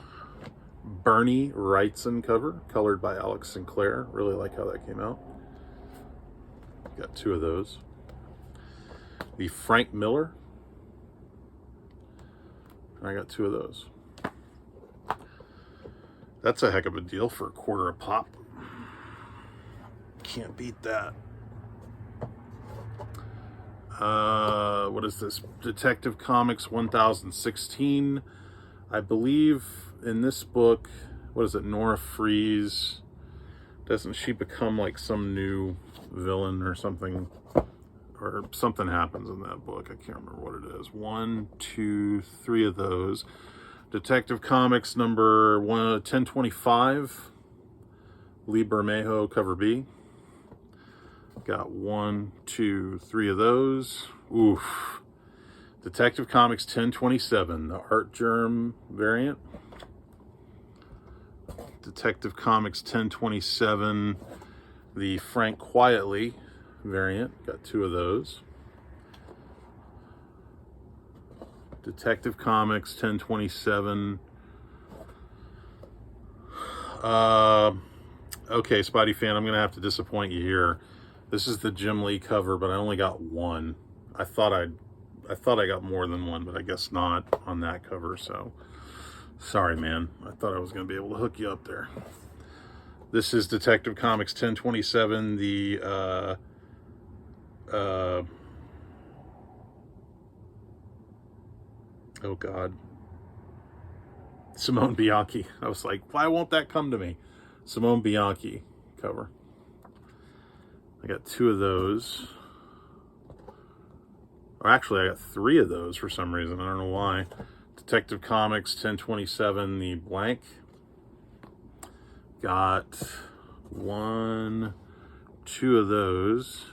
Bernie Wrightson cover, colored by Alex Sinclair. Really like how that came out. Got 2 of those. The Frank Miller. I got 2 of those. That's a heck of a deal for $1 a pop. Can't beat that. What is this? Detective Comics 1016. I believe in this book, what is it, Nora Freeze? Doesn't she become like some new villain or something? Or something happens in that book. I can't remember what it is. 1, 2, 3 of those. Detective Comics number 1025. Lee Bermejo, cover B. Got 1, 2, 3 of those. Oof. Detective Comics 1027, the Art Germ variant. Detective Comics 1027, the Frank Quietly variant. Got 2 of those. Detective Comics 1027. Okay, Spidey fan, I'm going to have to disappoint you here. This is the Jim Lee cover, but I only got 1. I thought I got more than 1, but I guess not on that cover, so sorry, man. I thought I was going to be able to hook you up there. This is Detective Comics 1027, the oh God, Simone Bianchi. I was like, why won't that come to me? Simone Bianchi cover. I got 2 of those. Or actually, I got 3 of those for some reason. I don't know why. Detective Comics 1027, the blank. Got 1, 2 of those.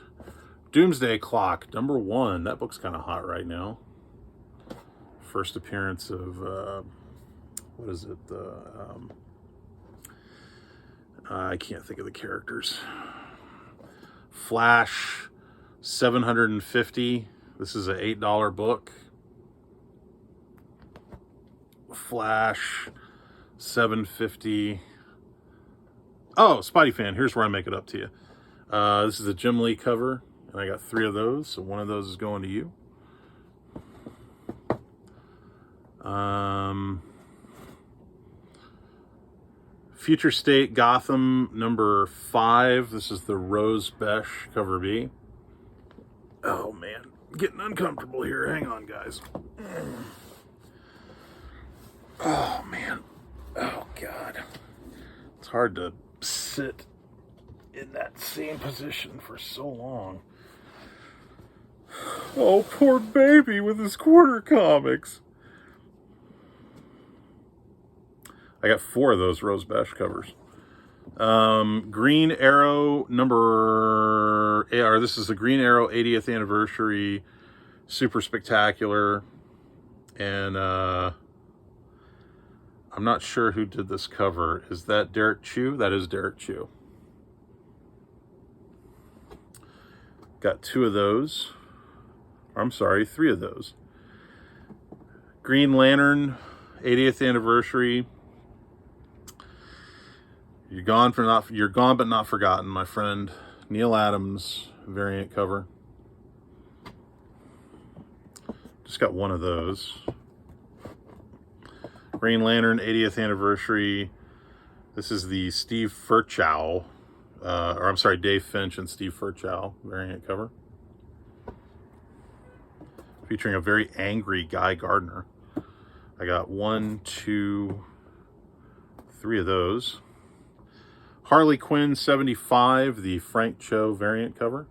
Doomsday Clock, number 1. That book's kind of hot right now. First appearance of, what is it? I can't think of the characters. Flash, 750. This is an $8 book. Flash, 750. Oh, Spidey fan, here's where I make it up to you. This is a Jim Lee cover, and I got 3 of those, so 1 of those is going to you. Future State Gotham number 5. This is the Rose Besh cover B. Oh man, getting uncomfortable here. Hang on, guys. Oh man. Oh God. It's hard to sit in that same position for so long. Oh, poor baby with his quarter comics. I got 4 of those Rose Besh covers. Green Arrow number, or this is the Green Arrow 80th anniversary, super spectacular. And I'm not sure who did this cover. Is that Derek Chew? That is Derek Chew. Got 2 of those. I'm sorry, 3 of those. Green Lantern 80th anniversary. You're gone but not forgotten, my friend. Neil Adams variant cover. Just got 1 of those. Green Lantern 80th anniversary. This is the Steve Furchow, or I'm sorry, Dave Finch and Steve Furchow variant cover. Featuring a very angry Guy Gardner. I got 1, 2, 3 of those. Harley Quinn 75, the Frank Cho variant cover.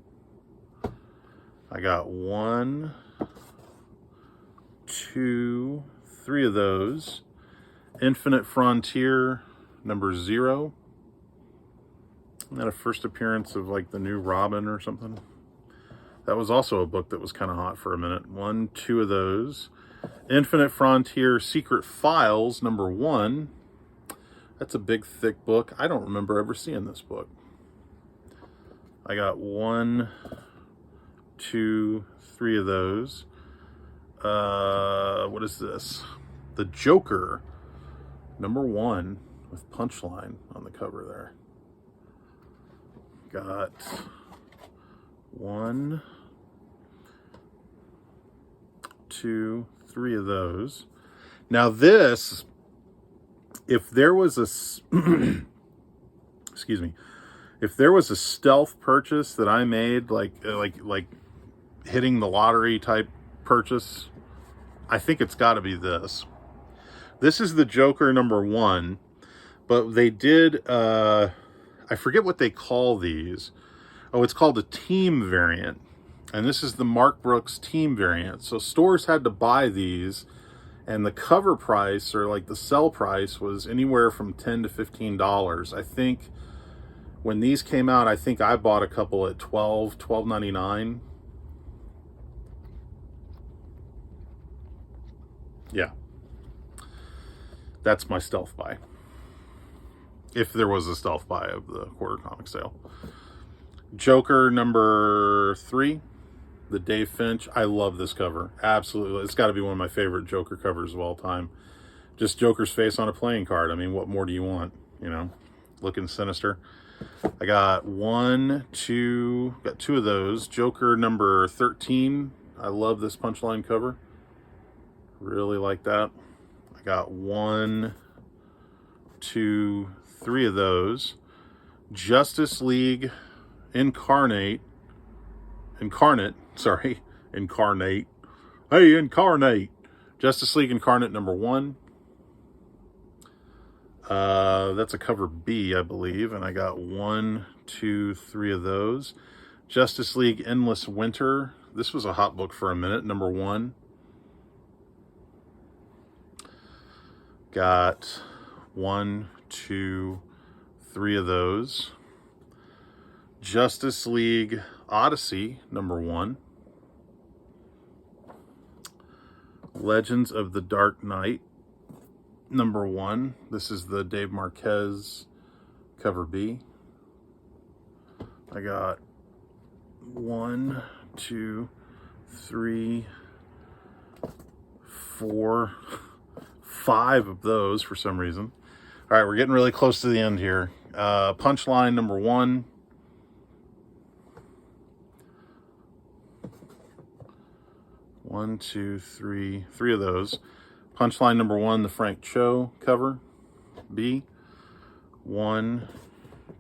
I got 1, 2, 3 of those. Infinite Frontier number 0. Isn't that a first appearance of like the new Robin or something? That was also a book that was kind of hot for a minute. 1, 2 of those. Infinite Frontier Secret Files number 1. That's a big, thick book. I don't remember ever seeing this book. I got 1, 2, 3 of those. What is this? The Joker, #1, with Punchline on the cover there. Got 1, 2, 3 of those. Now this, if there was a, excuse me, if there was a stealth purchase that I made, like hitting the lottery type purchase, I think it's got to be this. This is the Joker #1, but they did, I forget what they call these. Oh, it's called a team variant. And this is the Mark Brooks team variant. So stores had to buy these, and the cover price, or like the sell price, was anywhere from $10 to $15. I think when these came out, I think I bought a couple at $12.99. Yeah. That's my stealth buy. If there was a stealth buy of the quarter comic sale. Joker #3, the Dave Finch. I love this cover. Absolutely. It's got to be one of my favorite Joker covers of all time. Just Joker's face on a playing card. I mean, what more do you want? You know, looking sinister. I got 1, 2, got 2 of those. Joker #13. I love this Punchline cover. Really like that. I got 1, 2, 3 of those. Justice League Incarnate. Hey, Incarnate. Justice League Incarnate #1. That's a cover B, I believe. And I got 1, 2, 3 of those. Justice League Endless Winter. This was a hot book for a minute. #1. Got 1, 2, 3 of those. Justice League Odyssey #1. Legends of the Dark Knight #1. This is the Dave Marquez cover B. I got 1, 2, 3, 4, 5 of those for some reason. All right, we're getting really close to the end here. Punchline #1. One, two, three of those. Punchline #1, the Frank Cho cover B. 1,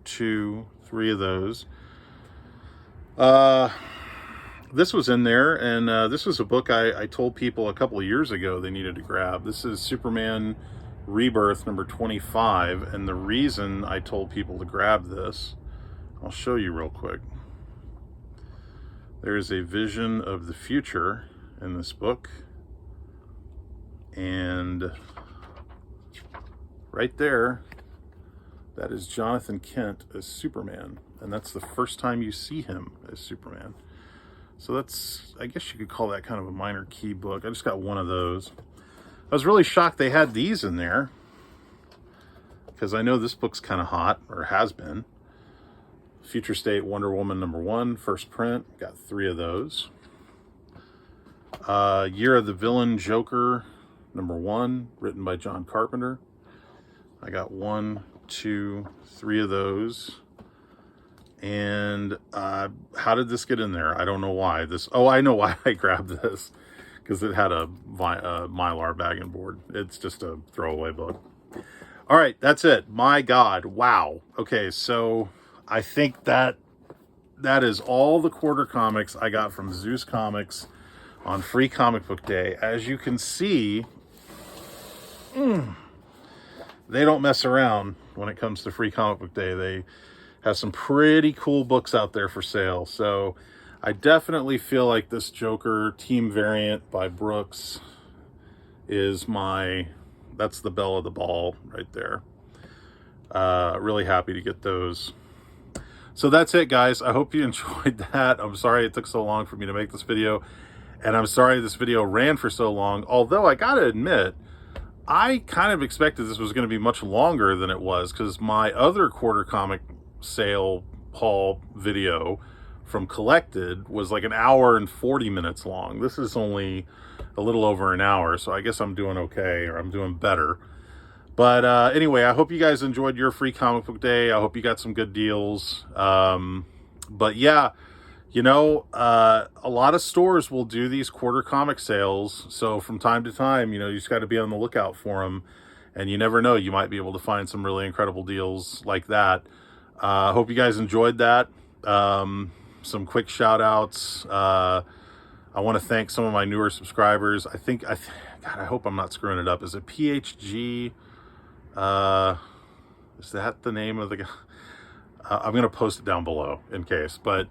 2, 3 of those. This was in there, and this was a book I told people a couple of years ago they needed to grab. This is Superman Rebirth #25, and the reason I told people to grab this, I'll show you real quick. There is a vision of the future in this book, and right there, that is Jonathan Kent as Superman, and that's the first time you see him as Superman. So that's, I guess you could call that kind of a minor key book. I just got 1 of those. I was really shocked they had these in there, because I know this book's kind of hot, or has been. Future State Wonder Woman #1, first print. Got 3 of those. Year of the Villain Joker #1, written by John Carpenter. I got 1, 2, 3 of those. And how did this get in there? I don't know why. I know why I grabbed this, because it had a Mylar bagging board. It's just a throwaway book. All right, that's it. My God, wow. Okay, so I think that is all the quarter comics I got from Zeus Comics on Free Comic Book Day. As you can see, they don't mess around when it comes to Free Comic Book Day. They have some pretty cool books out there for sale. So I definitely feel like this Joker team variant by Brooks is that's the belle of the ball right there. Really happy to get those. So that's it, guys. I hope you enjoyed that. I'm sorry it took so long for me to make this video, and I'm sorry this video ran for so long. Although I gotta admit, I kind of expected this was going to be much longer than it was, because my other quarter comic sale haul video from Collected was like an hour and 40 minutes long. This is only a little over an hour, so I guess I'm doing okay, or I'm doing better. But anyway, I hope you guys enjoyed your free comic book day. I hope you got some good deals. But yeah, you know, a lot of stores will do these quarter comic sales. So from time to time, you know, you just got to be on the lookout for them. And you never know, you might be able to find some really incredible deals like that. I hope you guys enjoyed that. Some quick shout outs. I want to thank some of my newer subscribers. God, I hope I'm not screwing it up. Is it PHG? Is that the name of the guy? I'm going to post it down below in case, but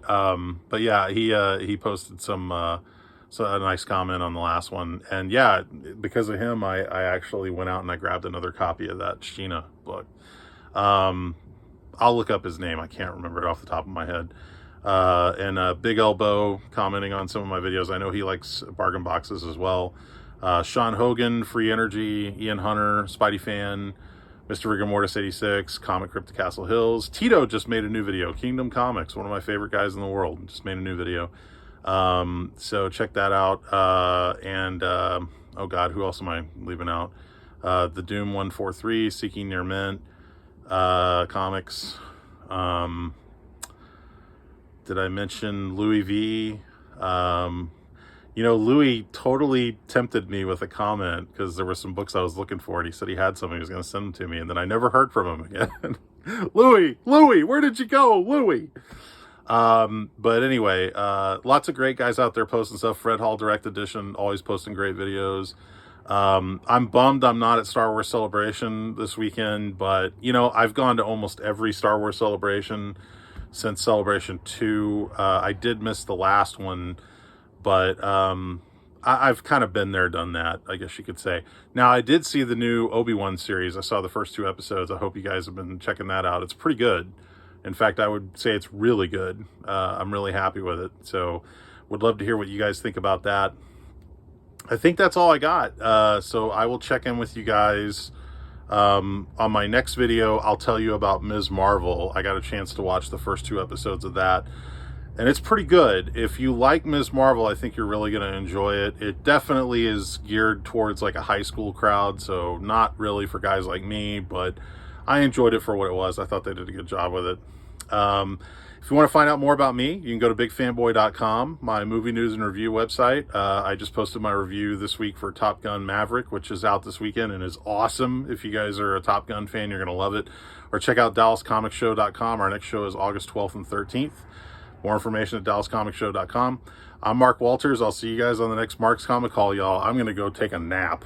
yeah, he posted a nice comment on the last one. And yeah, because of him, I actually went out and I grabbed another copy of that Sheena book. I'll look up his name. I can't remember it off the top of my head. And Big Elbow commenting on some of my videos. I know he likes bargain boxes as well. Sean Hogan, Free Energy, Ian Hunter, Spidey Fan, Mr. Rigor Mortis 86, Comic Crypt to Castle Hills. Tito just made a new video. Kingdom Comics, one of my favorite guys in the world, just made a new video. So check that out. Oh God, who else am I leaving out? The Doom 143, Seeking Near Mint, Comics. Did I mention Louis V? You know, Louis totally tempted me with a comment because there were some books I was looking for, and he said he had some, he was going to send them to me, and then I never heard from him again. Louis, where did you go, Louis? But anyway, lots of great guys out there posting stuff. Fred Hall Direct Edition, always posting great videos. I'm bummed I'm not at Star Wars Celebration this weekend, but, you know, I've gone to almost every Star Wars Celebration since Celebration 2. I did miss the last one, but I've kind of been there, done that, I guess you could say. Now, I did see the new Obi-Wan series. I saw the first 2 episodes. I hope you guys have been checking that out. It's pretty good. In fact, I would say it's really good. I'm really happy with it. So would love to hear what you guys think about that. I think that's all I got. So I will check in with you guys on my next video. I'll tell you about Ms. Marvel. I got a chance to watch the first 2 episodes of that, and it's pretty good. If you like Ms. Marvel, I think you're really going to enjoy it. It definitely is geared towards like a high school crowd, so not really for guys like me, but I enjoyed it for what it was. I thought they did a good job with it. If you want to find out more about me, you can go to bigfanboy.com, my movie news and review website. I just posted my review this week for Top Gun Maverick, which is out this weekend and is awesome. If you guys are a Top Gun fan, you're going to love it. Or check out DallasComicShow.com. Our next show is August 12th and 13th. More information at DallasComicShow.com. I'm Mark Walters. I'll see you guys on the next Mark's Comic Call, y'all. I'm going to go take a nap.